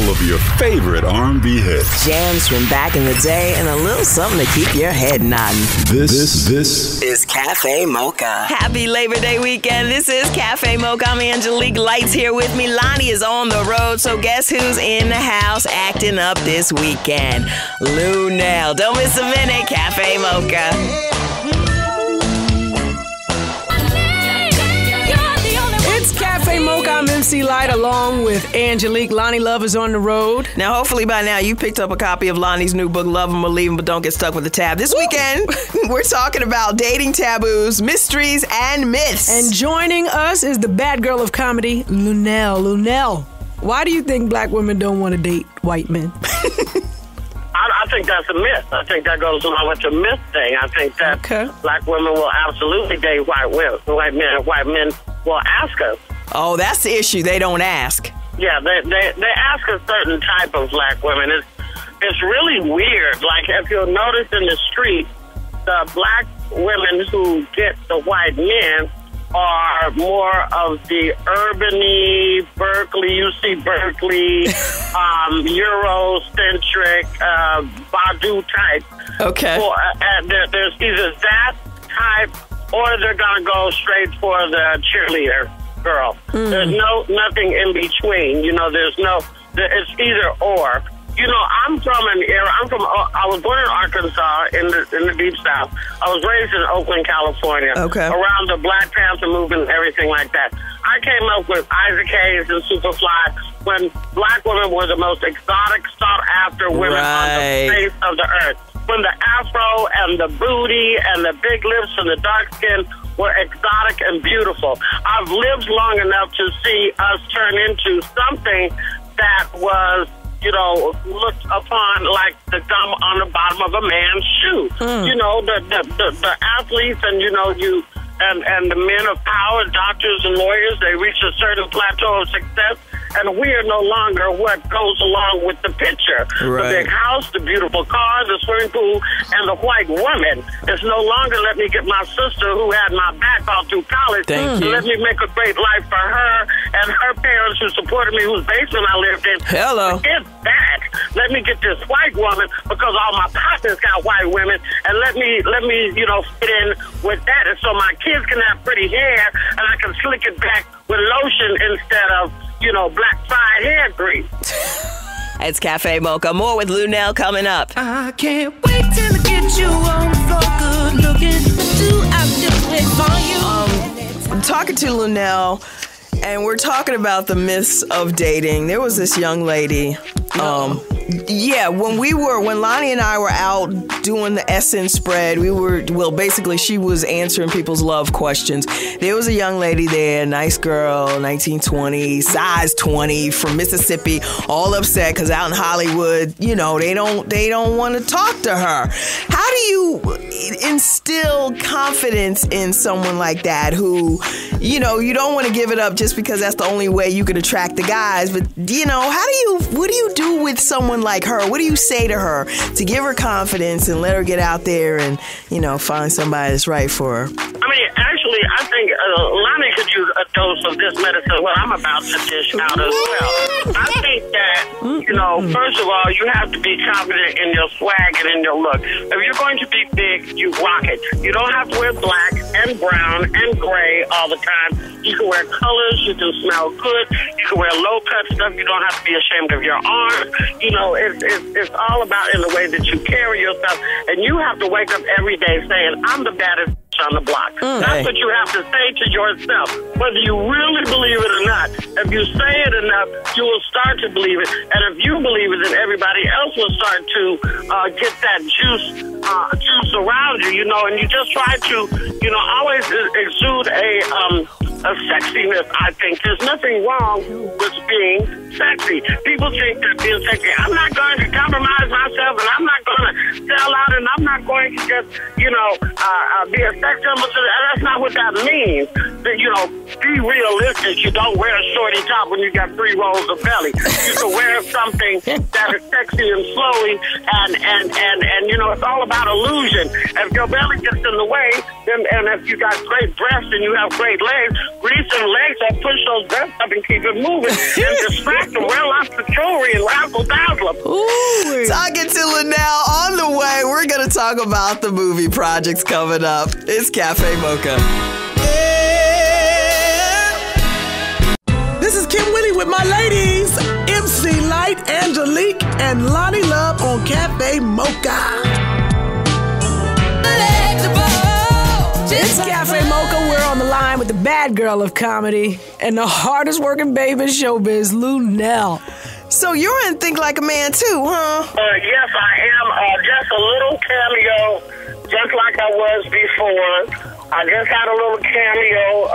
all of your favorite R&B hits. Jams from back in the day and a little something to keep your head nodding. This is Cafe Mocha. Happy Labor Day weekend. This is Cafe Mocha. I'm Angelique. Lights here with me. Lonnie is on the road, so guess who's in the house acting up this weekend? Luenell. Don't miss a minute. Cafe Mocha. Cafe Mocha, I'm MC Light along with Angelique. Lonnie Love is on the road. Now, hopefully by now you picked up a copy of Lonnie's new book, Love 'Em or Leave 'Em, but don't get stuck with the tab. This weekend, we're talking about dating taboos, mysteries, and myths. And joining us is the bad girl of comedy, Luenell. Luenell, why do you think black women don't want to date white men? I think that's a myth. I think that goes along with the myth thing. I think that black women will absolutely date white men. White men will ask us. Oh, that's the issue. They don't ask. Yeah, they ask a certain type of black women. It's really weird. Like, if you'll notice in the street, the black women who get the white men are more of the urban-y, Berkeley, UC Berkeley, Eurocentric, Badu type. Okay. There's either that type or they're going to go straight for the cheerleader girl. There's nothing in between. You know, it's either or. You know, I'm from an era. I was born in Arkansas in the Deep South. I was raised in Oakland, California. Okay. Around the Black Panther movement and everything like that. I came up with Isaac Hayes and Superfly when black women were the most exotic, sought-after women on the face of the earth. When the afro and the booty and the big lips and the dark skin were exotic and beautiful. I've lived long enough to see us turn into something that was, you know, looked upon like the gum on the bottom of a man's shoe. You know, the athletes and, you know, and the men of power, doctors and lawyers, they reach a certain plateau of success, and we are no longer what goes along with the picture. Right. The big house, the beautiful car, the swimming pool, and the white woman. It's no longer let me get my sister who had my back all through college. Thank you. Let me make a great life for her and her parents who supported me, whose basement I lived in. Hello. Forget that. Let me get this white woman because all my partners got white women, and let me, you know, fit in with that. And so my kids can have pretty hair, and I can slick it back with lotion instead of, you know, black fried hair grease. It's Cafe Mocha. More with Luenell coming up. I can't wait till I get you on the floor, good looking. I'll just wait for you. I'm talking to Luenell, and we're talking about the myths of dating. There was this young lady. When Lonnie and I were out doing the Essence spread, basically she was answering people's love questions. There was a young lady there, nice girl, 1920, size 20, from Mississippi, all upset because out in Hollywood, you know, they don't want to talk to her. How do you instill confidence in someone like that who, you know, you don't want to give it up just because that's the only way you can attract the guys, but, you know, what do you do with someone like her? What do you say to her to give her confidence and let her get out there and, you know, find somebody that's right for her? I mean, actually, I think Lonnie could use a dose of this medicine, what I'm about to dish out as well. I think that, you know, first of all, you have to be confident in your swag and in your look. If you're going to be big, you rock it. You don't have to wear black and brown and gray all the time. You can wear colors. You can smell good. You can wear low-cut stuff. You don't have to be ashamed of your arms. You know, it's all about in the way that you carry yourself. And you have to wake up every day saying, I'm the baddest on the block. That's what you have to say to yourself, whether you really believe it or not. If you say it enough, you will start to believe it. And if you believe it, then everybody else will start to get that juice around you, you know, and you just try to, you know, always exude a sexiness, I think. There's nothing wrong with being sexy. People think that being sexy, I'm not going to compromise myself, and I'm not going to sell out, and I'm not going to just, you know, be a sex symbol. That's not what that means. That, you know, be realistic. You don't wear a shorty top when you got 3 rows of belly. You can wear something that is sexy and flowy, and you know, it's all about illusion. If your belly gets in the way, then, and if you got great breasts and you have great legs, grease them legs or push those breasts up and keep it moving and distract them. Wear lots of jewelry and problem. Ooh. Talking to Luenell. On the way, we're going to talk about the movie projects coming up. It's Cafe Mocha. This is Kim Willie with my ladies, MC Light, Angelique, and Lonnie Love on Cafe Mocha. It's Cafe Mocha. We're on the line with the bad girl of comedy and the hardest working babe in showbiz, Luenell. So you're in Think Like a Man too, huh? Yes, I am. Just a little cameo, just like I was before. I just had a little cameo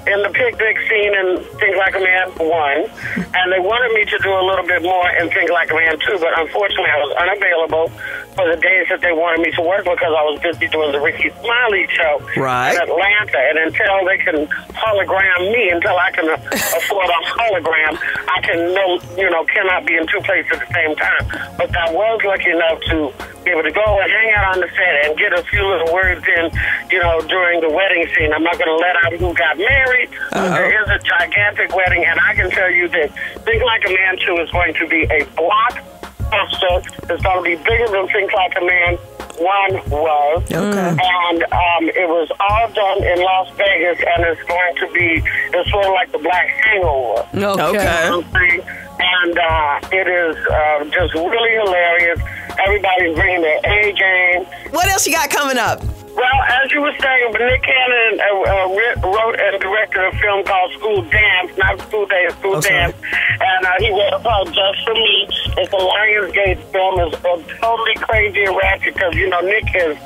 in the picnic scene in Think Like a Man 1, and they wanted me to do a little bit more in Think Like a Man 2, but unfortunately I was unavailable for the days that they wanted me to work because I was busy doing the Ricky Smiley show Right. in Atlanta, and until they can hologram me, until I can afford a hologram, I cannot be in two places at the same time. But I was lucky enough to be able to go and hang out on the set and get a few little words in, during the wedding scene. I'm not going to let out who got married. There is a gigantic wedding, and I can tell you that Think Like a Man 2 is going to be a blockbuster. It's going to be bigger than Think Like a Man 1 was. Okay. And it was all done in Las Vegas, and it's sort of like the Black Hangover. Okay. And it is just really hilarious. Everybody's bringing their A game. What else you got coming up? Well, as you were saying, Nick Cannon wrote and directed a film called School Dance, not School Day, School Dance. And he wrote about Just For Me. It's a Lionsgate film. It's totally crazy and ratchet because, Nick is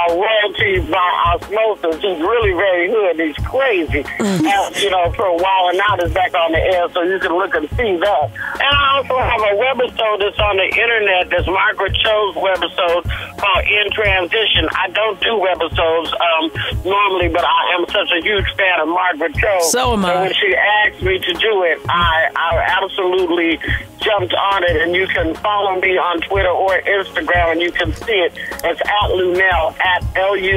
royalty by osmosis. He's really very good. He's crazy. And, for a while, and now it's back on the air, so you can look and see that. And I also have a webisode that's on the internet, that's Margaret Cho's webisode called In Transition. I don't do webisodes normally, but I am such a huge fan of Margaret Cho. So am I. And when she asked me to do it, I absolutely jumped on it, and you can follow me on Twitter or Instagram, and you can see it. It's at Luenell, at Luenell.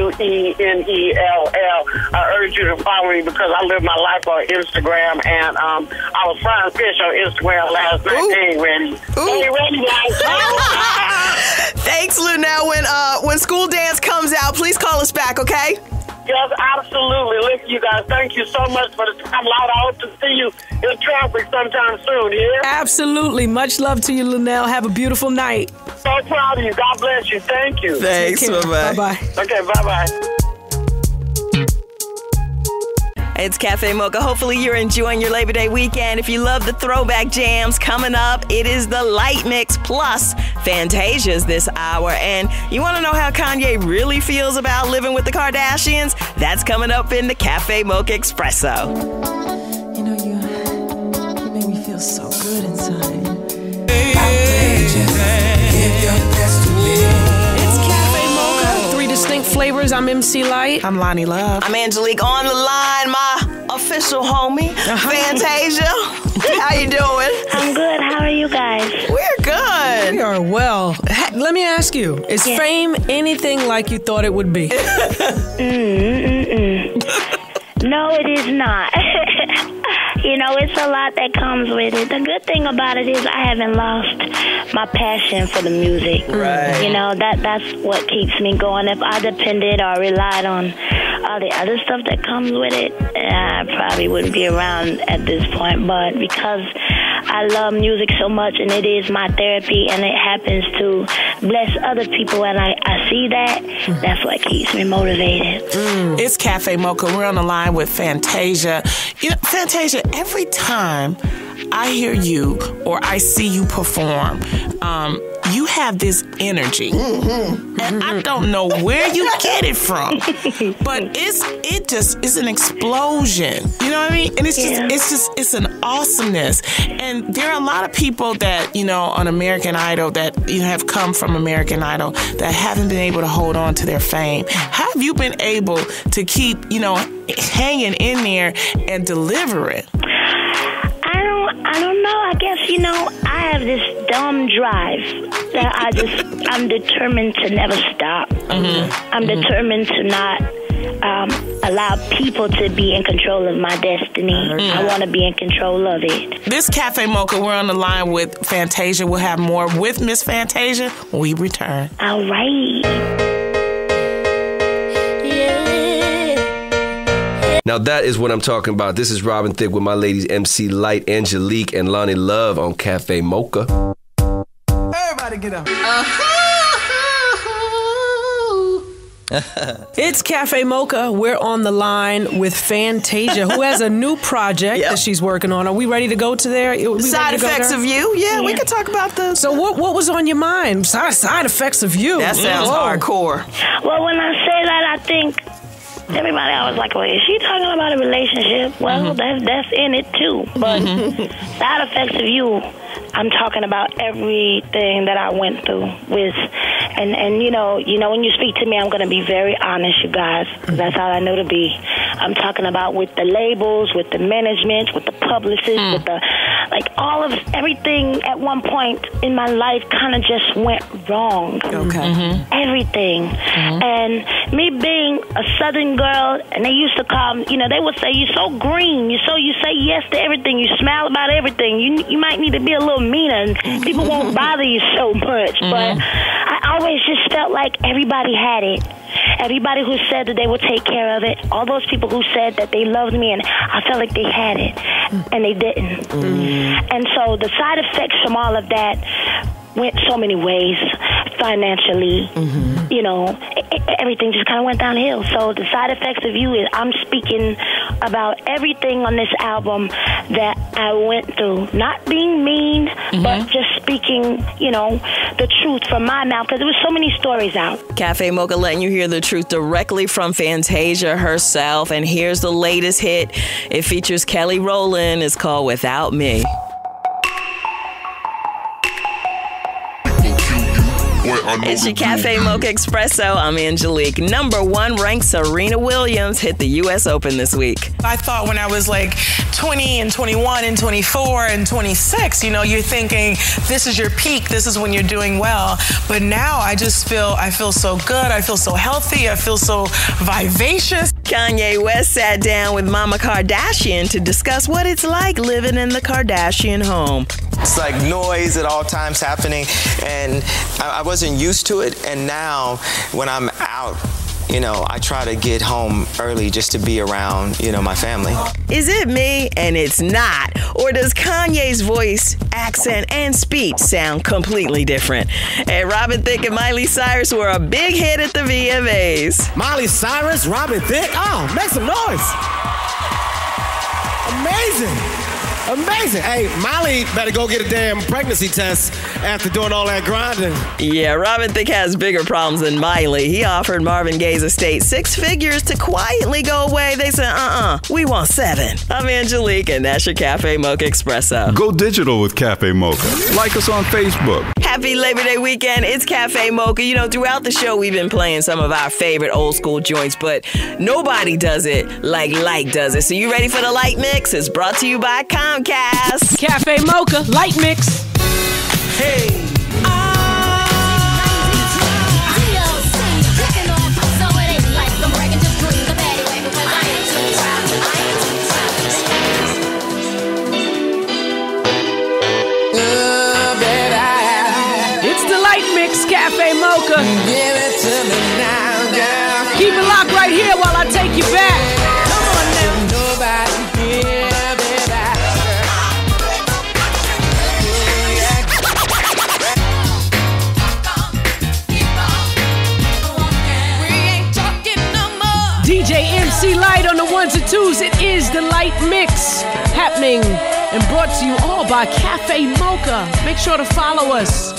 I urge you to follow me because I live my life on Instagram, and I was frying fish on Instagram last night. Ooh. They ain't ready. They ain't ready, guys. Thanks, Luenell. When School Dance comes out, please call us back, okay? Yes, absolutely. Listen, you guys, thank you so much for the time. I hope to see you in traffic sometime soon, yeah? Absolutely. Much love to you, Luenell. Have a beautiful night. So proud of you. God bless you. Thank you. Thanks. Bye-bye. Bye-bye. Okay, bye-bye. It's Cafe Mocha. Hopefully you're enjoying your Labor Day weekend. If you love the throwback jams coming up, it is the Light Mix plus Fantasias this hour. And you want to know how Kanye really feels about living with the Kardashians? That's coming up in the Cafe Mocha Espresso. You know, you make me feel so good inside. It's Cafe Mocha. 3 distinct flavors. I'm MC Light. I'm Lonnie Love. I'm Angelique. On the line, my official homie, Fantasia. How you doing? I'm good. How are you guys? We're good. We are well. Let me ask you, is fame anything like you thought it would be? No, it is not. It's a lot that comes with it. The good thing about it is I haven't lost my passion for the music. Right. That's what keeps me going. If I depended or relied on all the other stuff that comes with it, I probably wouldn't be around at this point. But because I love music so much and it is my therapy and it happens to bless other people and I see that, that's what keeps me motivated. It's Cafe Mocha. We're on the line with Fantasia. Fantasia, every time I hear you or I see you perform, you have this energy, and I don't know where you get it from, but it's an explosion. You know what I mean? And it's an awesomeness. And there are a lot of people that on American Idol that have come from American Idol that haven't been able to hold on to their fame. How have you been able to keep hanging in there and delivering? I don't know. I guess, I have this dumb drive that I'm determined to never stop. I'm determined to not allow people to be in control of my destiny. I want to be in control of it. This Cafe Mocha, we're on the line with Fantasia. We'll have more with Miss Fantasia when we return. All right. Now that is what I'm talking about. This is Robin Thicke with my ladies MC Light, Angelique, and Lonnie Love on Cafe Mocha. Everybody get up. It's Cafe Mocha. We're on the line with Fantasia, who has a new project that she's working on. Are we ready to go to there? Side Effects of You? Yeah, we could talk about this. So what was on your mind? Side Effects of You. That sounds hardcore. Well, when I say that, I think everybody always like, well, is she talking about a relationship? Well, that's in it too. But Side Effects of You, I'm talking about everything that I went through with, and you know, when you speak to me, I'm going to be very honest, you guys. That's how I know to be. I'm talking about with the labels, with the management, with the publicists, with the, like, all of everything at one point in my life kind of just went wrong. Okay. Everything. And me being a Southern girl, and they used to call me, they would say, you're so green, you say yes to everything, you smile about everything, you might need to be a little meaner, and people won't bother you so much. But I always just felt like everybody had it. Everybody who said that they would take care of it, all those people who said that they loved me, and I felt like they had it, and they didn't. And so the side effects from all of that went so many ways. Financially, everything just kind of went downhill. So the Side Effects of You is, I'm speaking about everything on this album that I went through. Not being mean, but just speaking, the truth from my mouth, because there was so many stories out. Cafe Mocha letting you hear the truth directly from Fantasia herself. And here's the latest hit. It features Kelly Rowland. It's called Without Me. It's your Cafe Mocha Espresso. I'm Angelique. #1 ranked Serena Williams hit the U.S. Open this week. I thought when I was like 20 and 21 and 24 and 26, you're thinking this is your peak. This is when you're doing well. But now I feel so good. I feel so healthy. I feel so vivacious. Kanye West sat down with Mama Kardashian to discuss what it's like living in the Kardashian home. It's like noise at all times happening, and I wasn't used to it. And now when I'm out, I try to get home early just to be around, my family. Is it me and it's not? Or does Kanye's voice, accent, and speech sound completely different? And Robin Thicke and Miley Cyrus were a big hit at the VMAs. Miley Cyrus, Robin Thicke, make some noise. Amazing. Amazing. Hey, Miley better go get a damn pregnancy test after doing all that grinding. Yeah, Robin Thicke has bigger problems than Miley. He offered Marvin Gaye's estate 6 figures to quietly go away. They said, we want 7. I'm Angelique, and that's your Cafe Mocha Espresso. Go digital with Cafe Mocha. Like us on Facebook. Happy Labor Day weekend. It's Cafe Mocha. Throughout the show, we've been playing some of our favorite old school joints, but nobody does it like Light does it. So you ready for the Light Mix? It's brought to you by Comcast. Cafe Mocha, Light Mix. Hey. It's the Light Mix, Cafe Mocha. Give it to me now, girl. Keep it locked right here while I take you back. Come on now. Nobody here. DJ MC Light on the 1s and 2s. It is the Light Mix happening and brought to you all by Cafe Mocha. Make sure to follow us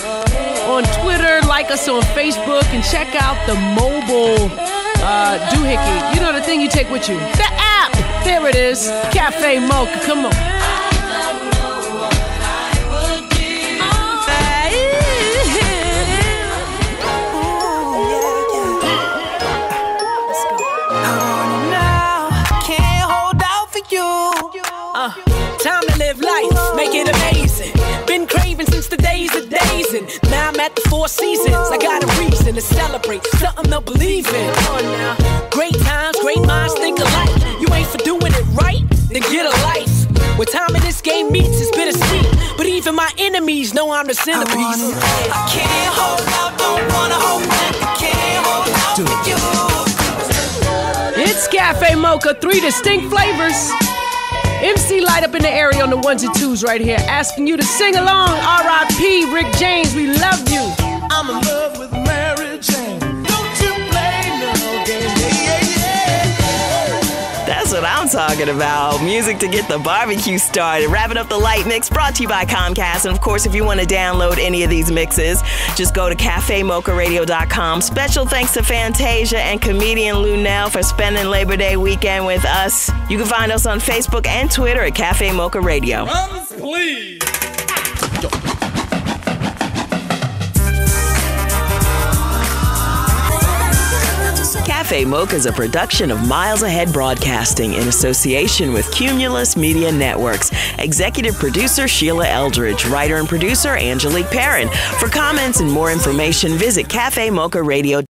on Twitter, like us on Facebook, and check out the mobile doohickey. The thing you take with you. The app. There it is. Cafe Mocha. Come on. Time to live life, make it amazing. Been craving since the days of days, and now I'm at the 4 Seasons. I got a reason to celebrate, something to believe in. Great times, great enemies know I'm the centerpiece. I can't hold out, don't wanna hold back. I can't hold out with you. It's Cafe Mocha, 3 distinct flavors. MC Light up in the area on the 1s and 2s right here, asking you to sing along. R.I.P. Rick James, we love you. I'm in love with Mary Jane. Don't you play no game. Yeah, yeah, yeah. That's what I'm talking about. Music to get the barbecue started. Wrapping up the Light Mix, brought to you by Comcast. And of course, if you want to download any of these mixes, just go to CafeMochaRadio.com. Special thanks to Fantasia and comedian Luenell for spending Labor Day weekend with us. You can find us on Facebook and Twitter at Cafe Mocha Radio. Please. Cafe Mocha is a production of Miles Ahead Broadcasting in association with Cumulus Media Networks. Executive producer Sheila Eldridge, writer and producer Angelique Perrin. For comments and more information, visit CafeMochaRadio.com.